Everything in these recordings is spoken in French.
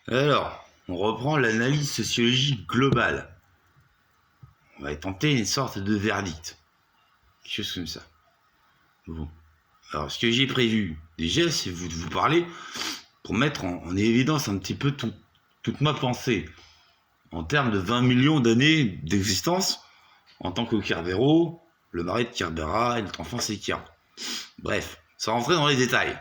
Alors, on reprend l'analyse sociologique globale. On va tenter une sorte de verdict. Quelque chose comme ça. Bon. Alors, ce que j'ai prévu, déjà, c'est de vous parler pour mettre en évidence un petit peu toute ma pensée en termes de 20 millions d'années d'existence en tant que Kerbero, le mari de Kerbera et notre enfant Sekir. Bref, sans rentrer dans les détails.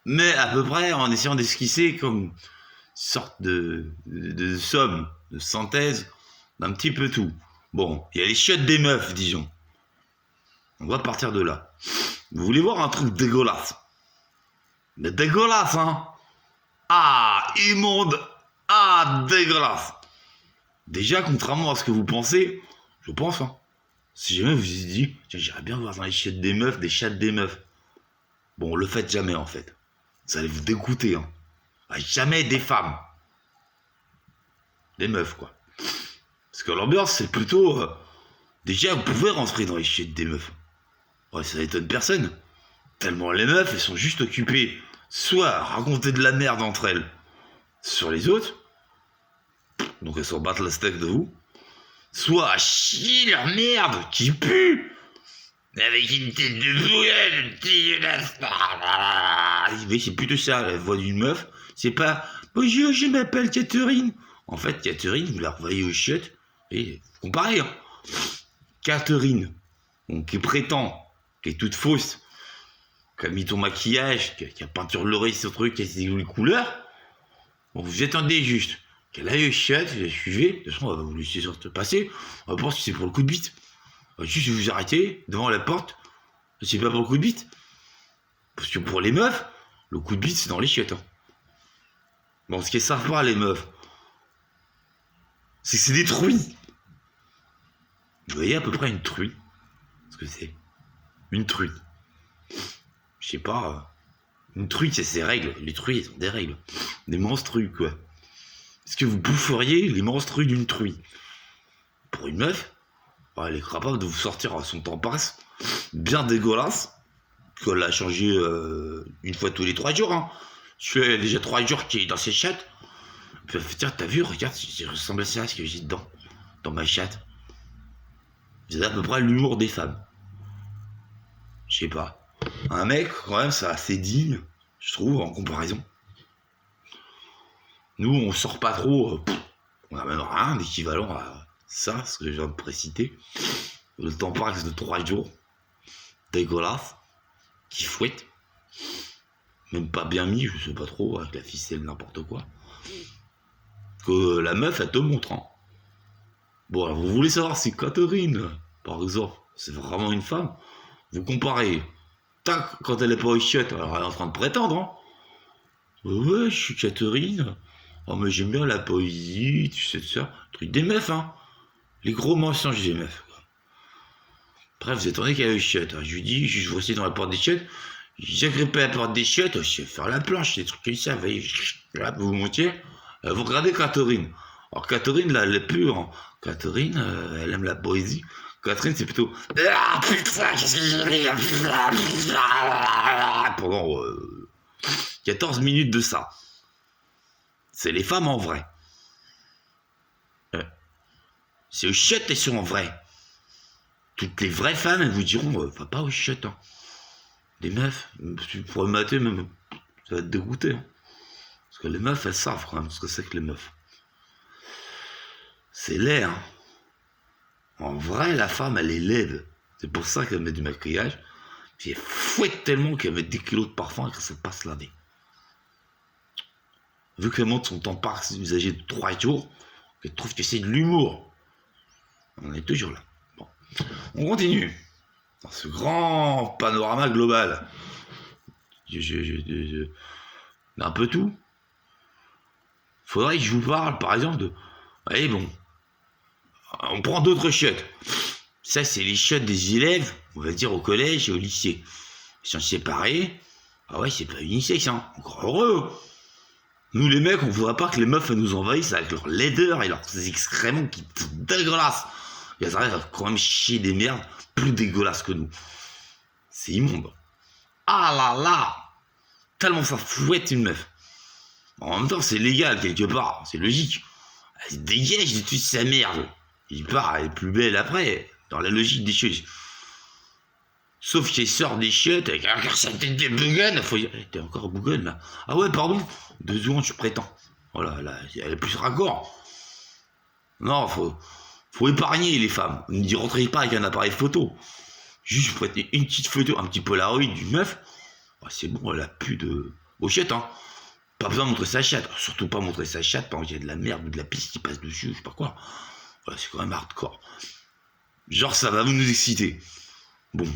Mais à peu près en essayant d'esquisser comme une sorte de somme, de synthèse d'un petit peu tout. Bon, il y a les chiottes des meufs, disons. On va partir de là. Vous voulez voir un truc dégueulasse? Mais dégueulasse, hein? Ah, immonde! Ah, dégueulasse! Déjà, contrairement à ce que vous pensez, je pense, hein, si jamais vous vous dites, tiens, j'irais bien voir dans les chiottes des meufs, des chattes des meufs. Bon, le faites jamais, en fait. Ça allait vous dégoûter, hein. Ah, jamais des femmes. Des meufs, quoi. Parce que l'ambiance, c'est plutôt... déjà, vous pouvez rentrer dans les chiottes des meufs. Ouais, ça étonne personne. Tellement les meufs, elles sont juste occupées soit à raconter de la merde entre elles sur les autres, donc elles s'en battent la steak de vous, soit à chier leur merde qui pue, avec une tête de bouillon, dégueulasse. Mais c'est plutôt ça, la voix d'une meuf. C'est pas bonjour, je m'appelle Catherine. En fait, Catherine, vous la revoyez aux chiottes, et comparez, hein. Catherine, donc, qui prétend, qui est toute fausse, qui a mis ton maquillage, qui a peinture l'oreille sur le truc, qui a ses couleurs. Bon, vous attendez juste qu'elle aille au chiottes, vous la suivez. De toute façon, on va vous laisser passer. On va voir si c'est pour le coup de bite. On va juste vous arrêter devant la porte. C'est pas pour le coup de bite. Parce que pour les meufs, le coup de bite, c'est dans les chiottes, hein. Bon, ce qu'elles savent pas, les meufs, c'est que c'est des truies. Vous voyez à peu près une truie? Ce que c'est? Une truie. Je sais pas. Une truie, c'est ses règles. Les truies, elles ont des règles. Des monstrues, quoi. Est-ce que vous boufferiez les monstrues d'une truie? Pour une meuf, elle est capable de vous sortir à son temps passe, bien dégueulasse, qu'elle a changé une fois tous les 3 jours, hein. Je fais déjà 3 jours qu'il est dans ses chattes. Puis elle fait, tiens, t'as vu, regarde, ça ressemble à ça, ce que j'ai dans ma chatte. C'est à peu près l'humour des femmes. Je sais pas. Un mec, quand même, c'est assez digne, je trouve, en comparaison. Nous, on sort pas trop, on a même rien d'équivalent à ça, ce que je viens de préciter. Le temps passe de 3 jours, dégueulasse, qui fouette, même pas bien mis, je sais pas trop, avec la ficelle, n'importe quoi. Que la meuf, elle te montre, hein. Bon, alors vous voulez savoir si Catherine, par exemple, c'est vraiment une femme, vous comparez, tac, quand elle est pas aux chiottes, alors elle est en train de prétendre, hein. Ouais, je suis Catherine. Oh, mais j'aime bien la poésie, tu sais ça. Truc des meufs, hein. Les gros mensonges des meufs, quoi. Bref, vous attendez qu'elle ait les chiottes, hein. Je lui dis, je vois dans la porte des chiottes. J'ai grippé la porte des chiottes, je vais faire la planche, des trucs comme ça, vous voyez. Là, vous montiez. Vous regardez Catherine. Alors, Catherine, là, elle est pure, hein. Catherine, elle aime la poésie. Catherine, c'est plutôt. Ah, putain, qu'est-ce que j'ai pendant 14 minutes de ça. C'est les femmes en vrai. C'est aux chiottes, elles sont en vrai. Toutes les vraies femmes, elles vous diront, va pas aux chiottes, hein. Les meufs, tu pourrais mater même, ça va te dégoûter, hein. Parce que les meufs, elles savent quand même ce que c'est que les meufs. C'est laid, hein. En vrai, la femme, elle est laide. C'est pour ça qu'elle met du maquillage. Puis elle fouette tellement qu'elle met 10 kilos de parfum et qu'elle ne sait pas se laver. Vu qu'elle monte son temps par usagé de 3 jours, elle trouve que c'est de l'humour. On est toujours là. Bon. On continue. Dans ce grand panorama global. Un peu tout. Faudrait que je vous parle, par exemple, de... Allez, bon. On prend d'autres chiottes. Ça, c'est les chiottes des élèves, on va dire, au collège et au lycée. Ils sont séparés. Ah ouais, c'est pas unisexe, hein. Encore heureux. Nous, les mecs, on voudrait pas que les meufs nous envahissent avec leur laideur et leurs excréments qui sont dégueulasses. Elles arrivent à quand même chier des merdes plus dégueulasses que nous. C'est immonde. Ah là là! Tellement ça fouette une meuf. En même temps, c'est légal quelque part, c'est logique. Elle se dégage de toute sa merde. Il part, elle est plus belle après, dans la logique des choses. Sauf qu'elle sort des chiottes avec sa tête de bougonne. Faut dire, t'es encore bougonne là. Ah ouais, pardon, 2 secondes, je prétends. Voilà, là, elle est plus raccord. Non, faut épargner les femmes. N'y rentrez pas avec un appareil photo. Juste, vous prenez une petite photo, un petit Polaroid d'une meuf. Oh, c'est bon, elle a plus de hochette, hein. Pas besoin de montrer sa chatte. Surtout pas montrer sa chatte pendant qu'il y a de la merde ou de la pisse qui passe dessus, je sais pas quoi. Ouais, c'est quand même hardcore. Genre, ça va nous exciter. Bon,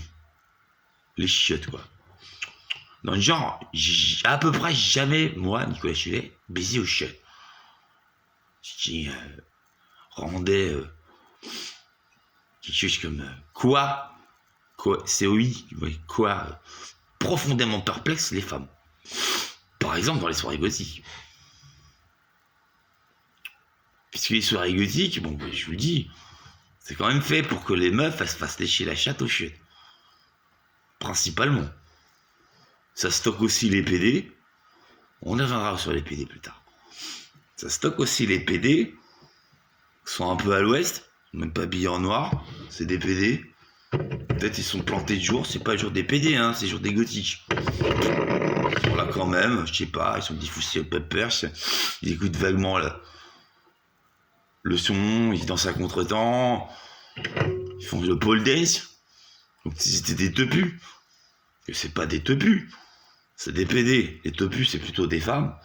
les chiottes, quoi. Dans le genre, j'ai à peu près jamais, moi, Nicolas Chulet, baisé aux chiottes. Ce qui rendait quelque chose comme quoi, COI, quoi, profondément perplexe les femmes. Par exemple, dans les soirées gothiques. Puisque les soirées gothiques, bon, je vous le dis, c'est quand même fait pour que les meufs elles se fassent lécher la chatte aux chiottes. Principalement. Ça stocke aussi les PD. On reviendra sur les PD plus tard. Ça stocke aussi les PD, qui sont un peu à l'ouest, même pas habillés en noir. C'est des PD. Peut-être ils sont plantés de jour, c'est pas le jour des PD, hein, c'est le jour des gothiques. Ils sont là quand même, je sais pas, ils sont diffusés au pepper, ils écoutent vaguement le son, ils dansent à contre-temps, ils font le pole dance, comme si c'était des teupus. Que c'est pas des teupus, c'est des PD. Les teupus, c'est plutôt des femmes,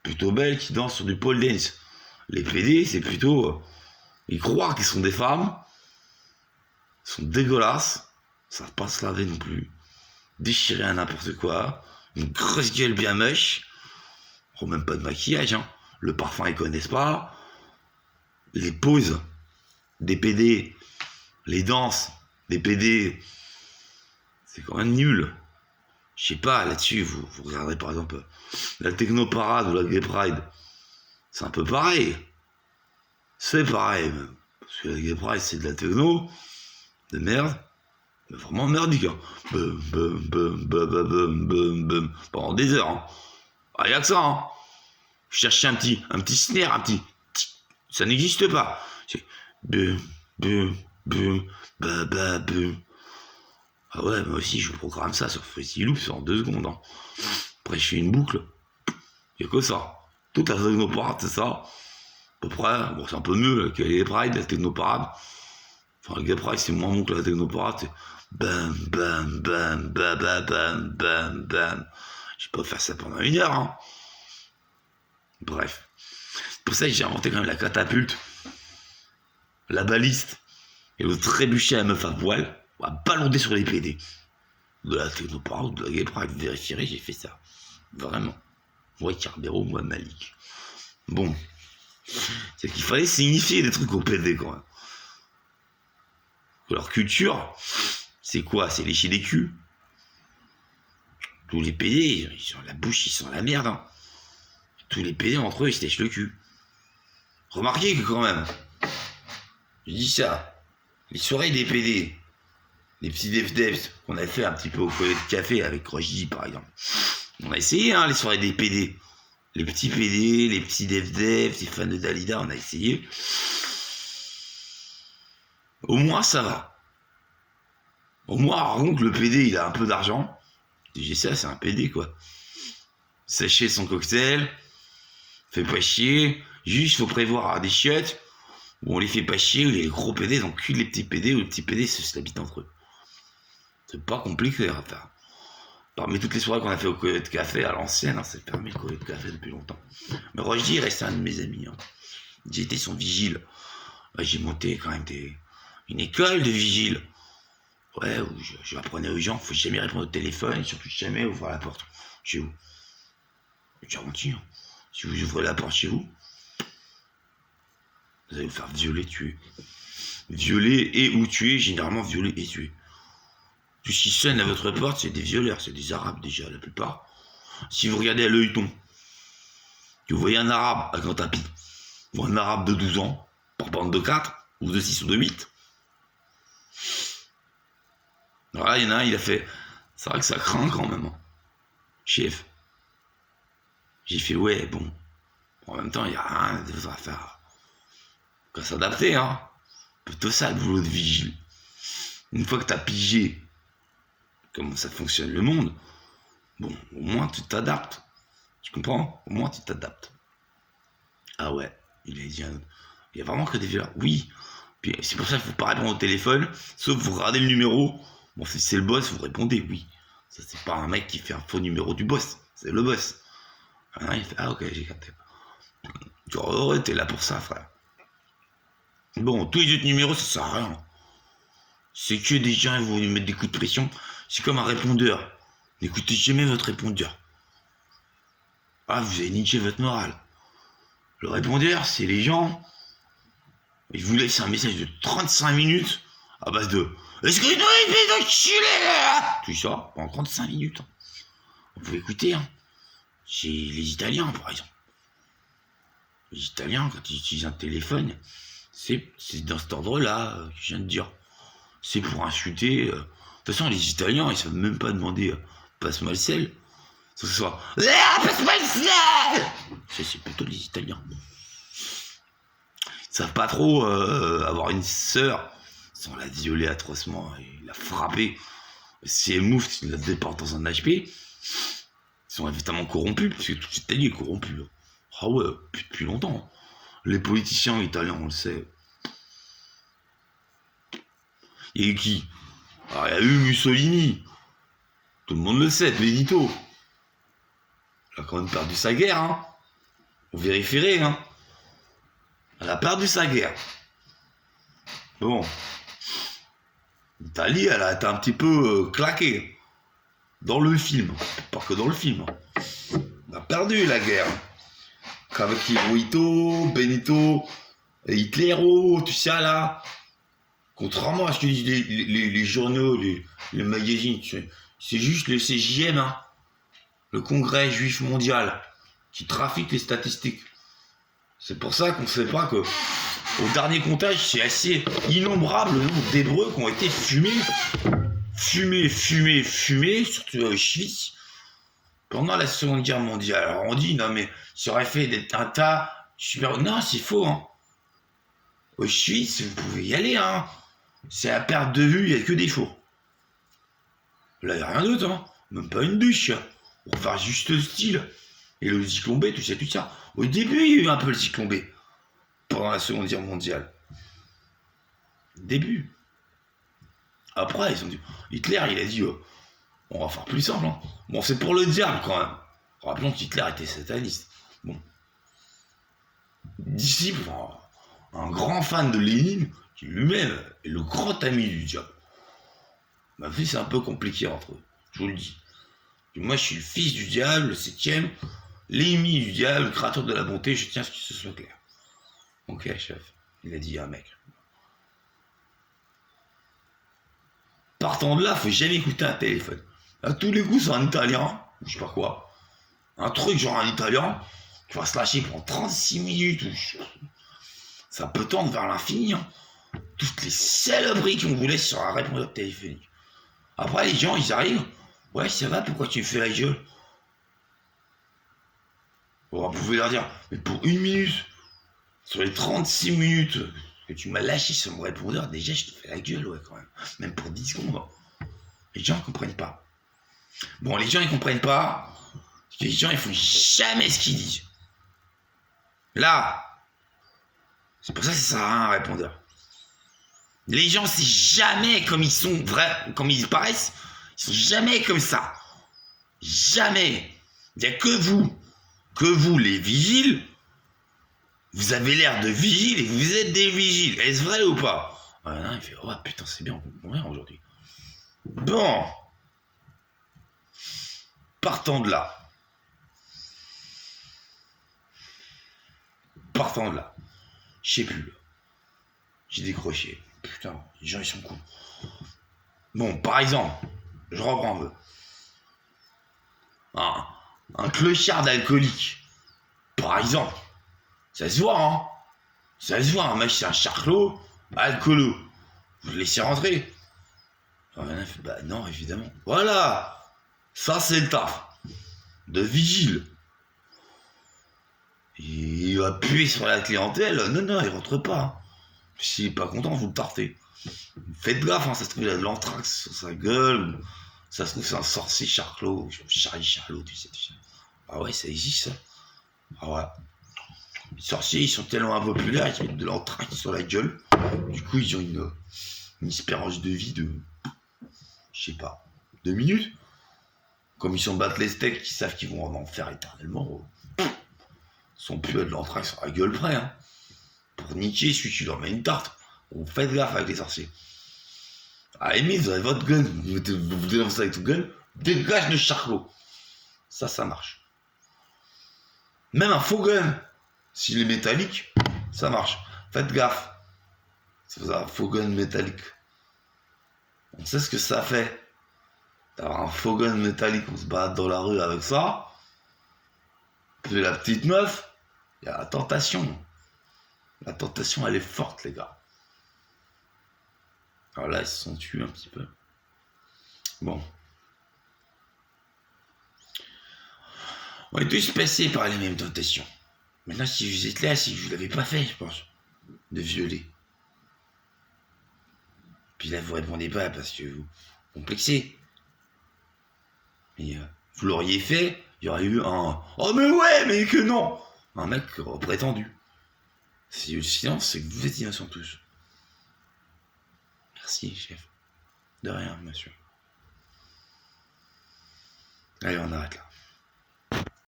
plutôt belles, qui dansent sur du pole dance. Les PD, c'est plutôt... ils croient qu'ils sont des femmes, ils sont dégueulasses, ça ne savent pas se laver non plus, déchirer à n'importe quoi, une grosse gueule bien moche, oh, même pas de maquillage, hein. Le parfum ils connaissent pas, les poses des PD, les danses des PD, c'est quand même nul. Je sais pas, là-dessus, vous regarderez par exemple la Technoparade ou la Gay Pride, c'est un peu pareil. C'est pareil même. Parce que la Gay Pride c'est de la techno, de merde, mais vraiment merdique. Hein. Pendant des heures. Hein. Ah, y'a que ça. Hein. Je cherchais un petit snare, un petit. Ça n'existe pas. C'est. Ah ouais, moi aussi je vous programme ça sur Fruity Loop, c'est en 2 secondes. Hein. Après je fais une boucle. Y'a que ça. Toute la technoparade, c'est ça. À peu près. Bon, c'est un peu mieux que les Pride, la technoparade. Enfin, le Gay Pride, c'est moins bon que la technoparade. C'est bam, bam, bam, bam, bam, bam, bam, bam. Je peux faire ça pendant 1 heure. Hein. Bref. C'est pour ça que j'ai inventé quand même la catapulte, la baliste et le trébuchet à meuf à poil. On va ballonder sur les PD. De la technoparade ou de la Gay Pride. Vous vérifierez, j'ai fait ça. Vraiment. Moi, Carbero, moi, Malik. Bon. C'est qu'il fallait signifier des trucs au PD quand même. Leur culture, c'est quoi? C'est lécher des culs. Tous les PD, ils sont la bouche, ils sont la merde. Hein. Tous les PD entre eux, ils se lèchent le cul. Remarquez que quand même, je dis ça, les soirées des PD, les petits devs qu'on a fait un petit peu au foyer de café avec Rogy par exemple. On a essayé hein, les soirées des PD. Les petits PD, les petits devs, les fans de Dalida, on a essayé. Au moins ça va. Au moins, donc le PD il a un peu d'argent. J'ai ça, c'est un PD quoi. Sécher son cocktail, fait pas chier. Juste faut prévoir des chiottes où on les fait pas chier, où les gros PD ils enculent les petits PD, où les petits PD se l'habitent entre eux. C'est pas compliqué à faire. Parmi toutes les soirées qu'on a fait au Coyote de Café à l'ancienne, hein, c'est permis le Coyote de Café depuis longtemps. Mais Roger reste un de mes amis. Hein. J'ai été son vigile. Ouais, j'ai monté quand même une école de vigile. Ouais, où j'apprenais aux gens, faut jamais répondre au téléphone et surtout jamais ouvrir la porte chez vous. Je garantis, hein. Si vous ouvrez la porte chez vous, vous allez vous faire violer, tuer. Violer et ou tuer, généralement violer et tuer. Tout ce qui sonne à votre porte, c'est des violeurs, c'est des arabes déjà, la plupart. Si vous regardez à l'œilleton, que vous voyez un arabe avec un tapis, ou un arabe de 12 ans, par bande de 4, ou de 6 ou de 8. Alors là, il y en a un, il a fait. C'est vrai que ça craint quand même. Hein. Chef. J'ai fait ouais, bon. En même temps, il n'y a rien d'autre à faire. Qu'à s'adapter, hein. Plutôt ça le boulot de vigile. Une fois que t'as pigé comment ça fonctionne le monde, bon, au moins tu t'adaptes. Tu comprends? Au moins tu t'adaptes. Ah ouais, il a dit un autre. Il y a vraiment que des violeurs. Oui. Puis c'est pour ça qu'il faut pas répondre au téléphone, sauf vous regardez le numéro. Bon, si c'est le boss, vous répondez oui. Ça, c'est pas un mec qui fait un faux numéro du boss. C'est le boss. Ah, il fait, ah ok, j'ai capté. Oh, t'es là pour ça, frère. Bon, tous les autres numéros, ça sert à rien. C'est que des gens, ils vont lui mettre des coups de pression. C'est comme un répondeur. N'écoutez jamais votre répondeur. Ah, vous avez niqué votre morale. Le répondeur, c'est les gens. Ils vous laissent un message de 35 minutes à base de est-ce que toi, il fait d'enculé tout ça pendant 35 minutes. Vous pouvez écouter, hein. Chez les Italiens, par exemple. Les Italiens, quand ils utilisent un téléphone, c'est dans cet ordre-là que je viens de dire. C'est pour insulter. De toute façon, les Italiens, ils savent même pas demander passe-moi le sel. Ce soit passe-moi le sel. C'est plutôt les Italiens. Ils savent pas trop avoir une sœur sans la violer atrocement et la frapper. Si elle mouffe, tu la déportes dans un HP. Ils sont évidemment corrompus, parce que tout l'Italie est corrompu. Ah ouais, depuis longtemps. Les politiciens italiens, on le sait. Il y a eu qui? Alors, il y a eu Mussolini. Tout le monde le sait, Benito. Elle a quand même perdu sa guerre, hein. Vous vérifierez, hein. Elle a perdu sa guerre. Bon. L'Italie, elle a été un petit peu claquée. Dans le film. Pas que dans le film. Elle a perdu la guerre. Qu'avec Hirohito, Benito, Hitlero, tout ça là. Contrairement à ce que disent les journaux, les magazines, c'est juste le CJM, hein, le Congrès juif mondial, qui trafique les statistiques. C'est pour ça qu'on ne sait pas que, au dernier comptage, c'est assez innombrable le nombre d'Hébreux qui ont été fumés, surtout à Auschwitz, pendant la Seconde Guerre mondiale. Alors on dit, non mais, ça aurait fait d'être un tas super... Non, c'est faux, hein. Auschwitz, vous pouvez y aller, hein. C'est à perte de vue, il n'y a que des fours. Là, il n'y a rien d'autre, hein. Même pas une douche. On va faire juste le style. Et le cyclone B, tout ça. Au début, il y a eu un peu le cyclone B. Pendant la Seconde Guerre mondiale. Début. Après, ils ont dit... Hitler, il a dit... on va faire plus simple, hein. Bon, c'est pour le diable, quand même. Rappelons qu'Hitler était sataniste. Bon. Disciple, un grand fan de Lénine, qui lui-même est le grand ami du diable. Ma vie, c'est un peu compliqué entre eux, je vous le dis. Et moi, je suis le fils du diable, le 7e, l'ennemi du diable, le créateur de la bonté, je tiens à ce que ce soit clair. Ok, chef, il a dit à un mec. Partant de là, faut jamais écouter un téléphone. À tous les coups, c'est un italien, je sais pas quoi. Un truc genre un italien, qui va se lâcher pendant 36 minutes. Ça peut tendre vers l'infini, hein. Toutes les saloperies qu'on vous laisse sur un répondeur téléphonique. Après, les gens, ils arrivent. Ouais, ça va, pourquoi tu me fais la gueule? Bon, vous pouvez leur dire, mais pour 1 minute, sur les 36 minutes que tu m'as lâché sur mon répondeur, déjà, je te fais la gueule, ouais, quand même. Même pour 10 secondes. Les gens ne comprennent pas. Bon, les gens, ils comprennent pas. Parce que les gens, ils font jamais ce qu'ils disent. Là, c'est pour ça que ça sert à rien un répondeur. Les gens, c'est jamais comme ils sont vrais, comme ils paraissent. Ils sont jamais comme ça. Jamais. Il n'y a que vous, les vigiles. Vous avez l'air de vigiles et vous êtes des vigiles. Est-ce vrai ou pas? Ouais, non, il fait, oh putain, c'est bien, on comprend rien aujourd'hui. Bon. Partons de là. Je sais plus. J'ai décroché. Putain, les gens, ils sont cons. Bon, par exemple, je reprends un peu. Un clochard d'alcoolique. Par exemple. Ça se voit, hein. Ça se voit, un mec, c'est un charclot, alcoolo. Vous le laissez rentrer. Bah non, évidemment. Voilà. Ça, c'est le taf. De vigile. Il va appuyer sur la clientèle. Non, il rentre pas. Hein. S'il est pas content, vous le partez. Faites gaffe, hein, ça se trouve, il a de l'anthrax sur sa gueule. Ça se trouve, c'est un sorcier Charclot. Charlie Charlot, tu sais. Ah ouais, ça existe, ça. Ah ouais. Les sorciers, ils sont tellement impopulaires, ils mettent de l'anthrax sur la gueule. Du coup, ils ont une espérance de vie de, je sais pas, 2 minutes. Comme ils s'en battent les steaks, ils savent qu'ils vont en enfer éternellement. Ils sont plus à de l'anthrax sur la gueule près. Hein. Pour niquer celui qui leur met une tarte. Bon, faites gaffe avec les sorciers. Ah, Amy, vous avez votre gun, vous dénoncez avec ton gun, dégage de Charclot. Ça marche. Même un faux gun, s'il est métallique, ça marche. Faites gaffe. C'est un faux gun métallique. On sait ce que ça fait. D'avoir un faux gun métallique, on se balade dans la rue avec ça. Puis la petite meuf, il y a la tentation. La tentation, elle est forte, les gars. Alors là, ils se sont tués un petit peu. Bon. On est tous passés par les mêmes tentations. Maintenant, si vous êtes là, c'est que vous l'avez pas fait, je pense. De violer. Puis là, vous répondez pas parce que vous complexez. Mais vous l'auriez fait, il y aurait eu un « Oh mais ouais, mais que non !» Un mec prétendu. Si le silence, c'est que vous êtes innocents tous. Merci, chef. De rien, monsieur. Allez, on arrête là.